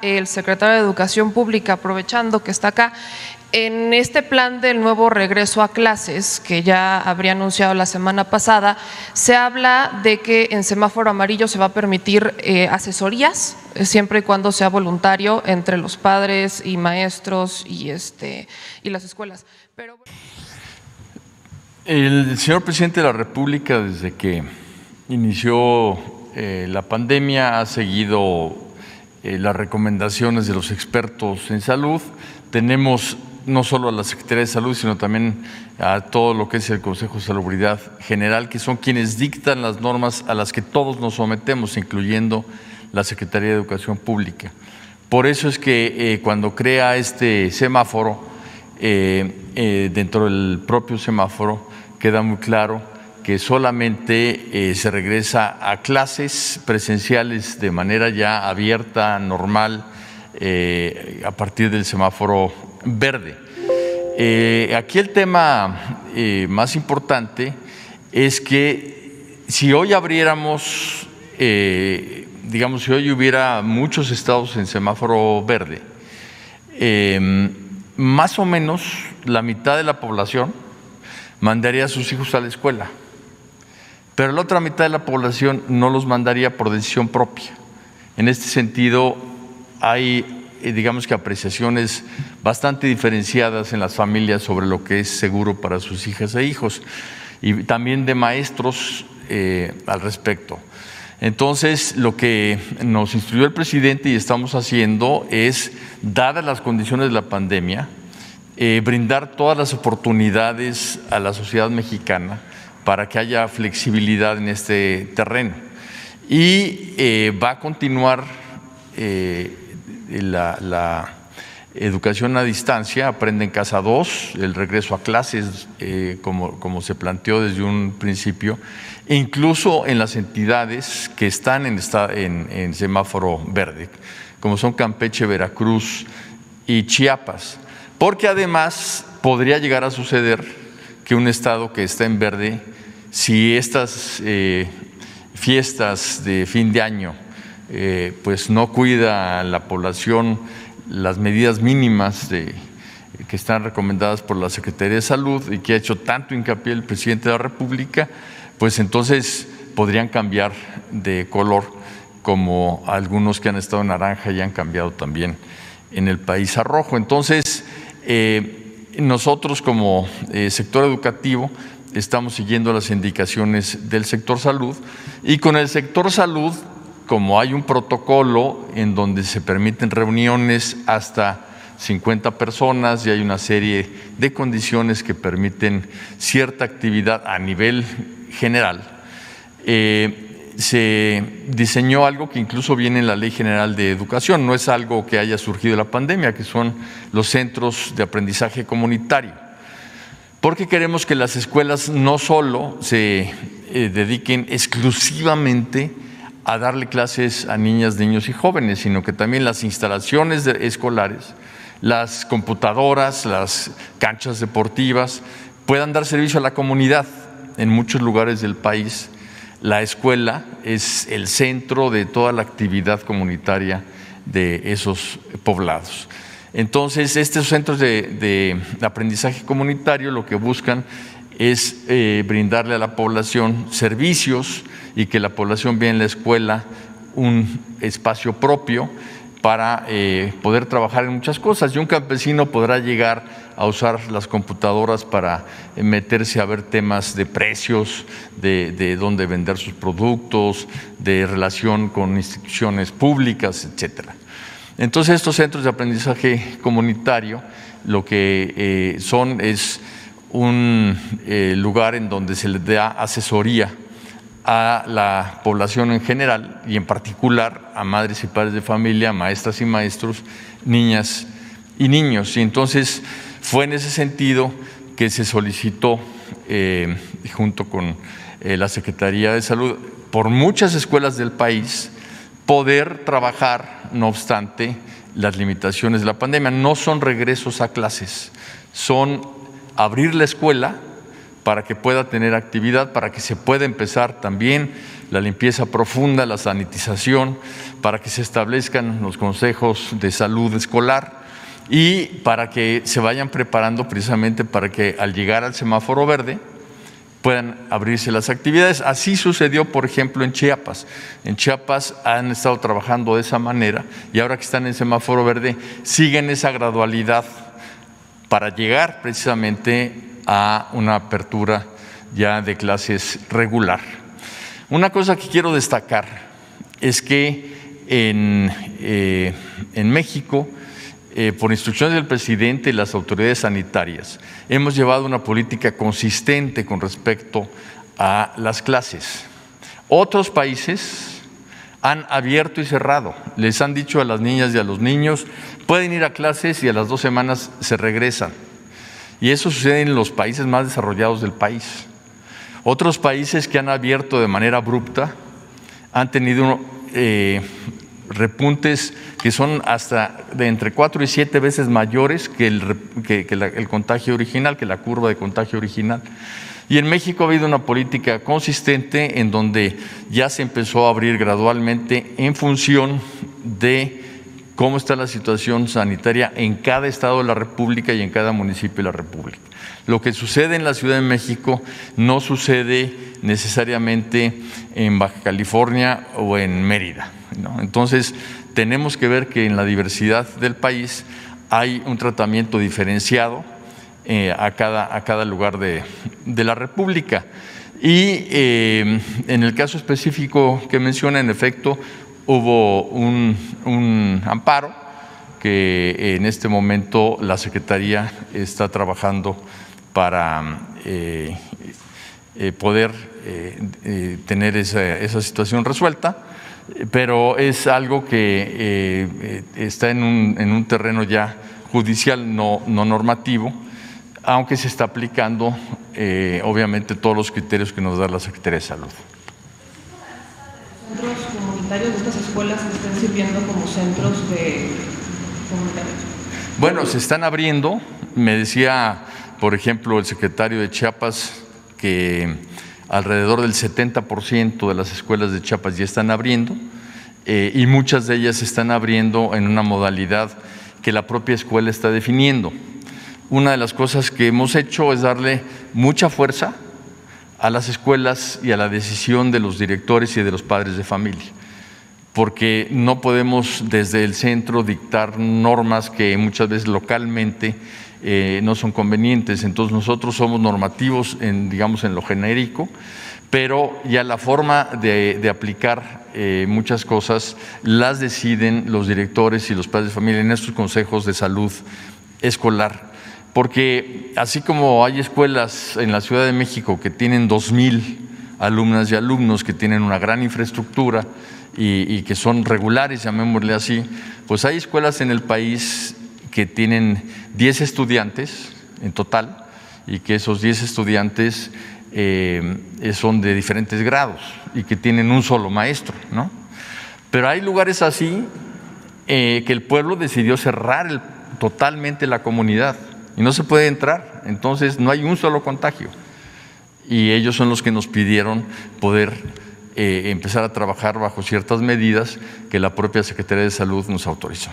El secretario de Educación Pública, aprovechando que está acá, en este plan del nuevo regreso a clases, que ya habría anunciado la semana pasada, se habla de que en semáforo amarillo se va a permitir asesorías, siempre y cuando sea voluntario entre los padres y maestros y las escuelas. Pero el señor presidente de la República, desde que inició la pandemia, ha seguido las recomendaciones de los expertos en salud. Tenemos no solo a la Secretaría de Salud, sino también a todo lo que es el Consejo de Salubridad General, que son quienes dictan las normas a las que todos nos sometemos, incluyendo la Secretaría de Educación Pública. Por eso es que cuando crea este semáforo, dentro del propio semáforo queda muy claro que solamente se regresa a clases presenciales de manera ya abierta, normal, a partir del semáforo verde. Aquí el tema más importante es que si hoy abriéramos, digamos, si hoy hubiera muchos estados en semáforo verde, más o menos la mitad de la población mandaría a sus hijos a la escuela, pero la otra mitad de la población no los mandaría por decisión propia. En este sentido, hay, digamos que apreciaciones bastante diferenciadas en las familias sobre lo que es seguro para sus hijas e hijos, y también de maestros al respecto. Entonces, lo que nos instruyó el presidente y estamos haciendo es, dadas las condiciones de la pandemia, brindar todas las oportunidades a la sociedad mexicana para que haya flexibilidad en este terreno. Y va a continuar la educación a distancia, Aprende en Casa 2, el regreso a clases, como se planteó desde un principio, e incluso en las entidades que están en semáforo verde, como son Campeche, Veracruz y Chiapas, porque además podría llegar a suceder que un estado que está en verde, si estas fiestas de fin de año pues no cuida a la población las medidas mínimas que están recomendadas por la Secretaría de Salud y que ha hecho tanto hincapié el presidente de la República, pues entonces podrían cambiar de color, como algunos que han estado en naranja y han cambiado también en el país a rojo. Entonces, nosotros como sector educativo estamos siguiendo las indicaciones del sector salud, y con el sector salud, como hay un protocolo en donde se permiten reuniones hasta 50 personas y hay una serie de condiciones que permiten cierta actividad a nivel general, se diseñó algo que incluso viene en la Ley General de Educación, no es algo que haya surgido de la pandemia, que son los centros de aprendizaje comunitario, porque queremos que las escuelas no solo se dediquen exclusivamente a darle clases a niñas, niños y jóvenes, sino que también las instalaciones escolares, las computadoras, las canchas deportivas puedan dar servicio a la comunidad. En muchos lugares del país, la escuela es el centro de toda la actividad comunitaria de esos poblados. Entonces, estos centros de aprendizaje comunitario lo que buscan es brindarle a la población servicios y que la población vea en la escuela un espacio propio para poder trabajar en muchas cosas. Y un campesino podrá llegar a usar las computadoras para meterse a ver temas de precios, de dónde vender sus productos, de relación con instituciones públicas, etcétera. Entonces, estos centros de aprendizaje comunitario lo que son es un lugar en donde se les da asesoría a la población en general y en particular a madres y padres de familia, maestras y maestros, niñas y niños. Y entonces fue en ese sentido que se solicitó, junto con la Secretaría de Salud, por muchas escuelas del país, poder trabajar, no obstante las limitaciones de la pandemia. No son regresos a clases, son abrir la escuela para que pueda tener actividad, para que se pueda empezar también la limpieza profunda, la sanitización, para que se establezcan los consejos de salud escolar y para que se vayan preparando precisamente para que al llegar al semáforo verde puedan abrirse las actividades. Así sucedió, por ejemplo, en Chiapas. En Chiapas han estado trabajando de esa manera y ahora que están en semáforo verde siguen esa gradualidad para llegar precisamente a una apertura ya de clases regular. Una cosa que quiero destacar es que en México, por instrucciones del presidente y las autoridades sanitarias, hemos llevado una política consistente con respecto a las clases. Otros países han abierto y cerrado. Les han dicho a las niñas y a los niños, pueden ir a clases y a las 2 semanas se regresan. Y eso sucede en los países más desarrollados del país. Otros países que han abierto de manera abrupta han tenido repuntes que son hasta de entre 4 y 7 veces mayores que el contagio original, que la curva de contagio original. Y en México ha habido una política consistente en donde ya se empezó a abrir gradualmente en función de cómo está la situación sanitaria en cada estado de la República y en cada municipio de la República. Lo que sucede en la Ciudad de México no sucede necesariamente en Baja California o en Mérida, ¿no? Entonces, tenemos que ver que en la diversidad del país hay un tratamiento diferenciado a cada lugar de la República. Y en el caso específico que menciona, en efecto, hubo un amparo que en este momento la Secretaría está trabajando para poder tener esa situación resuelta, pero es algo que está en un terreno ya judicial, no normativo, aunque se está aplicando obviamente todos los criterios que nos da la Secretaría de Salud. ¿Centros comunitarios de estas escuelas que estén sirviendo como centros comunitarios? Bueno, se están abriendo. Me decía, por ejemplo, el secretario de Chiapas que alrededor del 70% de las escuelas de Chiapas ya están abriendo y muchas de ellas se están abriendo en una modalidad que la propia escuela está definiendo. Una de las cosas que hemos hecho es darle mucha fuerza a las escuelas y a la decisión de los directores y de los padres de familia, porque no podemos desde el centro dictar normas que muchas veces localmente no son convenientes. Entonces nosotros somos normativos digamos en lo genérico, pero ya la forma de aplicar muchas cosas las deciden los directores y los padres de familia en estos consejos de salud escolar. Porque así como hay escuelas en la Ciudad de México que tienen 2,000 alumnas y alumnos, que tienen una gran infraestructura y que son regulares, llamémosle así, pues hay escuelas en el país que tienen 10 estudiantes en total y que esos 10 estudiantes son de diferentes grados y que tienen un solo maestro, ¿no? Pero hay lugares así que el pueblo decidió cerrar totalmente la comunidad y no se puede entrar, entonces no hay un solo contagio. Y ellos son los que nos pidieron poder empezar a trabajar bajo ciertas medidas que la propia Secretaría de Salud nos autorizó.